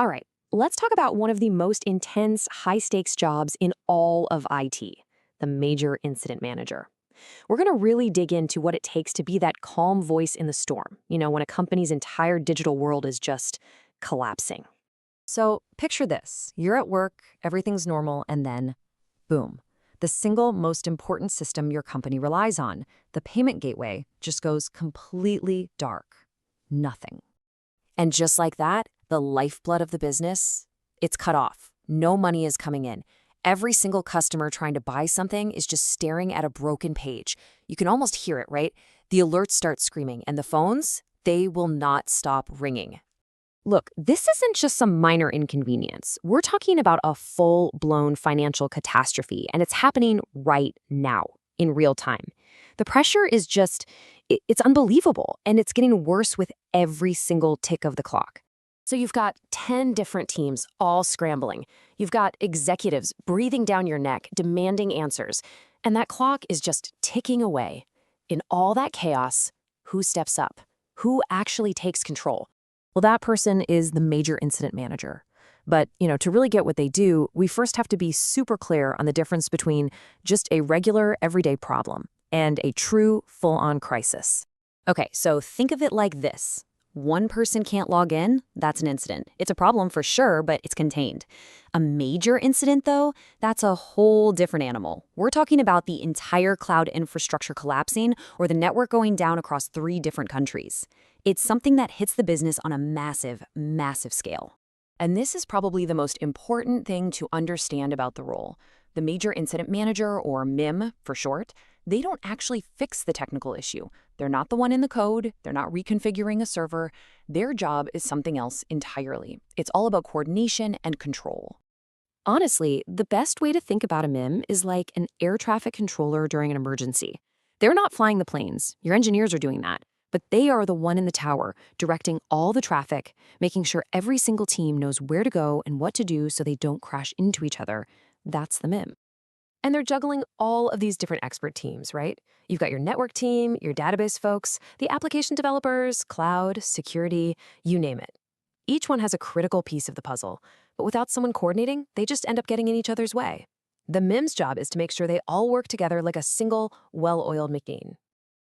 All right, let's talk about one of the most intense, high-stakes jobs in all of IT, the major incident manager. We're going to really dig into what it takes to be that calm voice in the storm, when a company's entire digital world is just collapsing. So picture this. You're at work, everything's normal, and then, boom. The single most important system your company relies on, the payment gateway, just goes completely dark. Nothing. And just like that, the lifeblood of the business, it's cut off. No money is coming in. Every single customer trying to buy something is just staring at a broken page. You can almost hear it, right? The alerts start screaming, and the phones, they will not stop ringing. Look, this isn't just some minor inconvenience. We're talking about a full-blown financial catastrophe, and it's happening right now, in real time. The pressure is just, it's unbelievable, and it's getting worse with every single tick of the clock. So you've got 10 different teams all scrambling. You've got executives breathing down your neck, demanding answers. And that clock is just ticking away. In all that chaos, who steps up? Who actually takes control? Well, that person is the major incident manager. But, to really get what they do, we first have to be super clear on the difference between just a regular, everyday problem and a true, full-on crisis. Okay, so think of it like this. One person can't log in, that's an incident. It's a problem for sure, but it's contained. A major incident, though, that's a whole different animal. We're talking about the entire cloud infrastructure collapsing or the network going down across 3 different countries. It's something that hits the business on a massive, massive scale. And this is probably the most important thing to understand about the role. The major incident manager, or MIM for short, they don't actually fix the technical issue. They're not the one in the code. They're not reconfiguring a server. Their job is something else entirely. It's all about coordination and control. Honestly, the best way to think about a MIM is like an air traffic controller during an emergency. They're not flying the planes. Your engineers are doing that. But they are the one in the tower, directing all the traffic, making sure every single team knows where to go and what to do so they don't crash into each other. That's the MIM. And they're juggling all of these different expert teams, right? You've got your network team, your database folks, the application developers, cloud, security, you name it. Each one has a critical piece of the puzzle, but without someone coordinating, they just end up getting in each other's way. The MIM's job is to make sure they all work together like a single, well-oiled machine.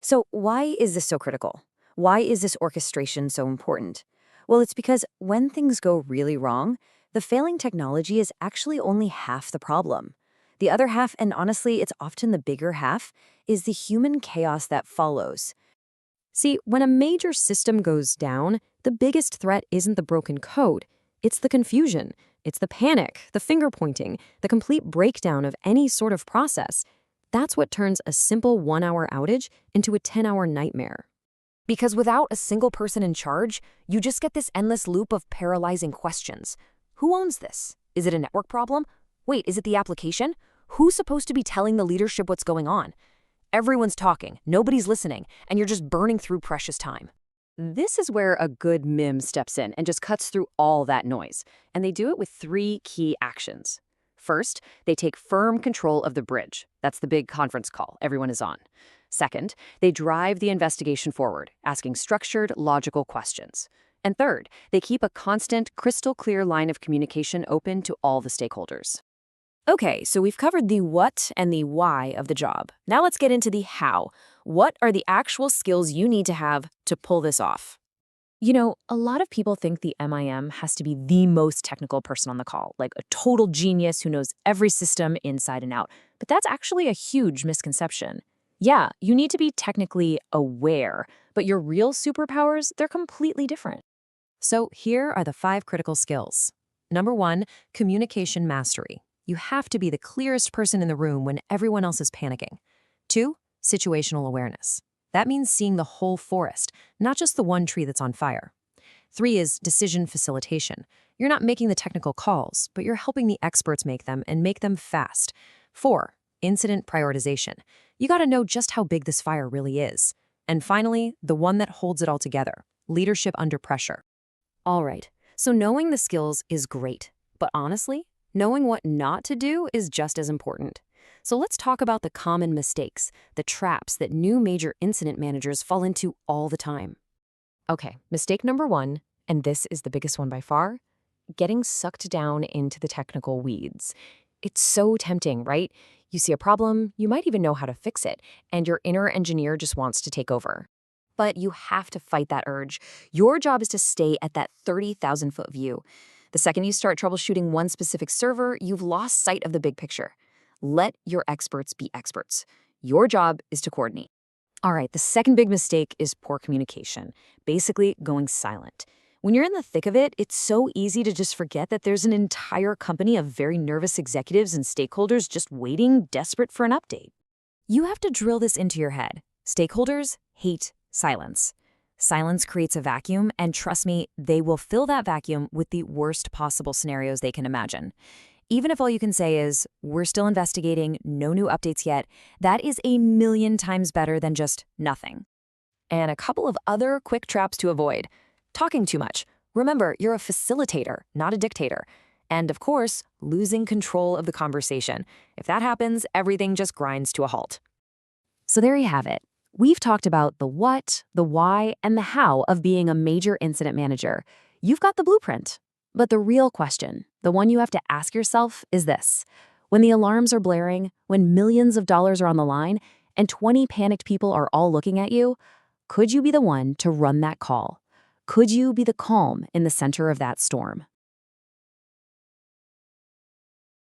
So why is this so critical? Why is this orchestration so important? Well, it's because when things go really wrong, the failing technology is actually only half the problem. The other half, and honestly, it's often the bigger half, is the human chaos that follows. See, when a major system goes down, the biggest threat isn't the broken code. It's the confusion. It's the panic, the finger-pointing, the complete breakdown of any sort of process. That's what turns a simple 1-hour outage into a 10-hour nightmare. Because without a single person in charge, you just get this endless loop of paralyzing questions. Who owns this? Is it a network problem? Wait, is it the application? Who's supposed to be telling the leadership what's going on? Everyone's talking, nobody's listening, and you're just burning through precious time. This is where a good MIM steps in and just cuts through all that noise. And they do it with 3 key actions. First, they take firm control of the bridge. That's the big conference call everyone is on. Second, they drive the investigation forward, asking structured, logical questions. And third, they keep a constant, crystal-clear line of communication open to all the stakeholders. Okay, so we've covered the what and the why of the job. Now let's get into the how. What are the actual skills you need to have to pull this off? A lot of people think the MIM has to be the most technical person on the call, like a total genius who knows every system inside and out. But that's actually a huge misconception. Yeah, you need to be technically aware, but your real superpowers, they're completely different. So here are the 5 critical skills. Number 1, communication mastery. You have to be the clearest person in the room when everyone else is panicking. 2, situational awareness. That means seeing the whole forest, not just the one tree that's on fire. 3 is decision facilitation. You're not making the technical calls, but you're helping the experts make them and make them fast. 4, incident prioritization. You got to know just how big this fire really is. And finally, the one that holds it all together, leadership under pressure. All right, so knowing the skills is great, but honestly, knowing what not to do is just as important. So let's talk about the common mistakes, the traps that new major incident managers fall into all the time. Okay, mistake number 1, and this is the biggest one by far, getting sucked down into the technical weeds. It's so tempting, right? You see a problem, you might even know how to fix it, and your inner engineer just wants to take over. But you have to fight that urge. Your job is to stay at that 30,000-foot view. The second you start troubleshooting one specific server, you've lost sight of the big picture. Let your experts be experts. Your job is to coordinate. All right, the second big mistake is poor communication, basically going silent. When you're in the thick of it, it's so easy to just forget that there's an entire company of very nervous executives and stakeholders just waiting, desperate for an update. You have to drill this into your head. Stakeholders hate silence. Silence creates a vacuum, and trust me, they will fill that vacuum with the worst possible scenarios they can imagine. Even if all you can say is, we're still investigating, no new updates yet, that is a million times better than just nothing. And a couple of other quick traps to avoid. Talking too much. Remember, you're a facilitator, not a dictator. And of course, losing control of the conversation. If that happens, everything just grinds to a halt. So there you have it. We've talked about the what, the why, and the how of being a major incident manager. You've got the blueprint. But the real question, the one you have to ask yourself, is this. When the alarms are blaring, when millions of dollars are on the line, and 20 panicked people are all looking at you, could you be the one to run that call? Could you be the calm in the center of that storm?